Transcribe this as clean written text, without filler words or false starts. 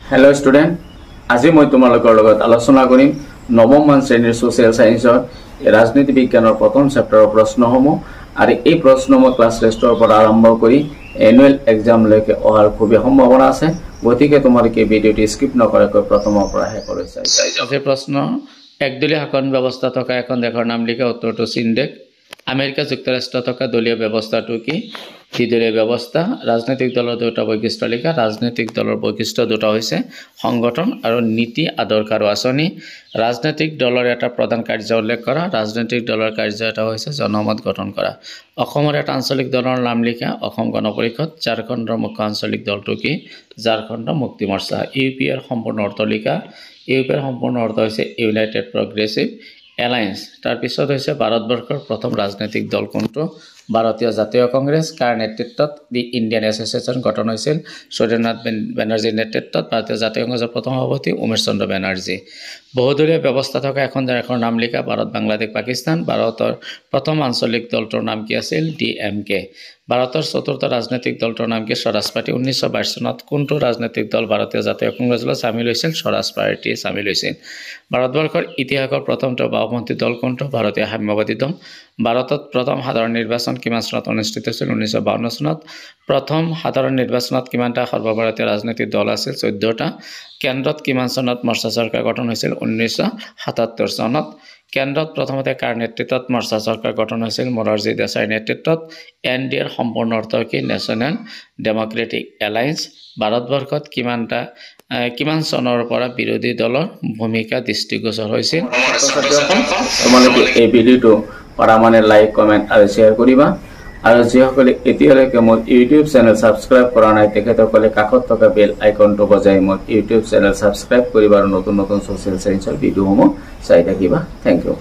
hello student आज मैं तुम्हारे लगत आलोचना करिम नवम मान श्रेणीर सोशियल साइंसर राजनीति विज्ञानर प्रथम चैप्टार प्रश्नসমূह और ये प्रश्न मैं क्लास टेस्टर पर आरम्भ कर एनुअल एग्जाम लैके अहार खूब सम्भावना आछे गति के तुम्हारे भिडिओ स्किप नकराকৈ प्रथम पर प्रश्न एकदलीय शासन व्यवस्था थका एखन देशर नाम लिखा उत्तर तो चीन देश আমেৰিকা যুক্তৰাষ্ট্ৰ থকা দলীয় ব্যৱস্থাটো কি দ্বিদলীয় ব্যৱস্থা ৰাজনৈতিক দলৰ দুটা বৈশিষ্ট্য লিখা ৰাজনৈতিক দলৰ বৈশিষ্ট্য দুটা হৈছে সংগঠন আৰু নীতি আদৰ্শ আৰু আচনি ৰাজনৈতিক দলৰ এটা প্ৰধান কাৰ্য উল্লেখ কৰা ৰাজনৈতিক দলৰ কাৰ্য এটা হৈছে জনমত গঠন কৰা অসমৰ এটা আঞ্চলিক দলৰ নাম লিখা অসম গণ পৰিষদ ঝাৰখণ্ডৰ মুখ্য আঞ্চলিক দলটো কি ঝাৰখণ্ড মুক্তি মৰ্চা ইউপিৰ সম্পূৰ্ণ অৰ্থ লিখা ইউপিৰ সম্পূৰ্ণ অৰ্থ হৈছে ইউনাইটেড প্ৰগ্ৰেছিভ एलायन्स तार पिছত হৈছে ভাৰতবৰ্ষৰ প্ৰথম ৰাজনৈতিক দল কোনটো ভাৰতীয় জাতীয় কংগ্ৰেছ কাৰ নেতৃত্বত দি ইণ্ডিয়ান এছ'চিয়েশ্যন গঠন হৈছিল সূৰ্যনাথ বেনাৰ্জীৰ নেতৃত্বত ভাৰতীয় জাতীয় কংগ্ৰেছৰ প্ৰথম সভাপতি উমেশ চন্দ্ৰ বেনাৰ্জী বহুদলীয় ব্যৱস্থা থকা এখন দেশৰ নাম লিখা ভাৰত বাংলাদেশ পাকিস্তান ভাৰতৰ প্ৰথম আঞ্চলিক দলটোৰ নাম কি আছিল ডিএমকে ভাৰতৰ চতুৰ্থ ৰাজনৈতিক দলটোৰ নাম কি স্বৰাজ পাৰ্টি 1922 চনত কোনটো ৰাজনৈতিক দল ভাৰতীয় জাতীয় কংগ্ৰেছলৈ সামিল হৈছিল স্বৰাজ পাৰ্টি সামিল হৈছিল ভাৰতবৰ্ষৰ ইতিহাসৰ প্ৰথমটো বাওঁপন্থী দল কোনটো ভাৰতীয় সাম্যবাদী দল ভাৰতত প্ৰথম সাধাৰণ নিৰ্বাচন কিমান চনত অনুষ্ঠিত হৈছিল 1952 চনত প্ৰথম সাধাৰণ নিৰ্বাচনত কিমানটা সৰ্বভাৰতীয় ৰাজনৈতিক দল আছিল 14টা কেন্দ্ৰত কিমান চনত মৰ্চা চৰকাৰ গঠন হৈছিল 1977 চনত কেন্দ্ৰত প্ৰথমতে কাৰ নেতৃত্বত মৰ্চা চৰকাৰ গঠন হৈছিল মোৰাৰজী দেশাইৰ নেতৃত্বত এনডিএৰ সম্পূৰ্ণ অৰ্থ কি নেশ্যনেল ডেমক্ৰেটিক এলায়েন্স ভাৰতবৰ্ষত কিমান চনৰ পৰা বিৰোধী দলৰ ভূমিকা দৃষ্টিগোচৰ হৈছিল তোমালোকে এই ভিডিওটো পৰামানে লাইক কমেন্ট আৰু শেয়াৰ কৰিবা আৰু যিসকলে এতিয়ালৈকে মোৰ ইউটিউব চেনেল সাবস্ক্ৰাইব কৰা নাই তেখেতসকলে কাষত থকা বেল আইকনটো বজাই মোৰ ইউটিউব চেনেল সাবস্ক্ৰাইব কৰিবা আৰু নতুন নতুন সোশ্যাল সায়েন্সৰ ভিডিওসমূহ চাই থাকিবা থ্যাংক ইউ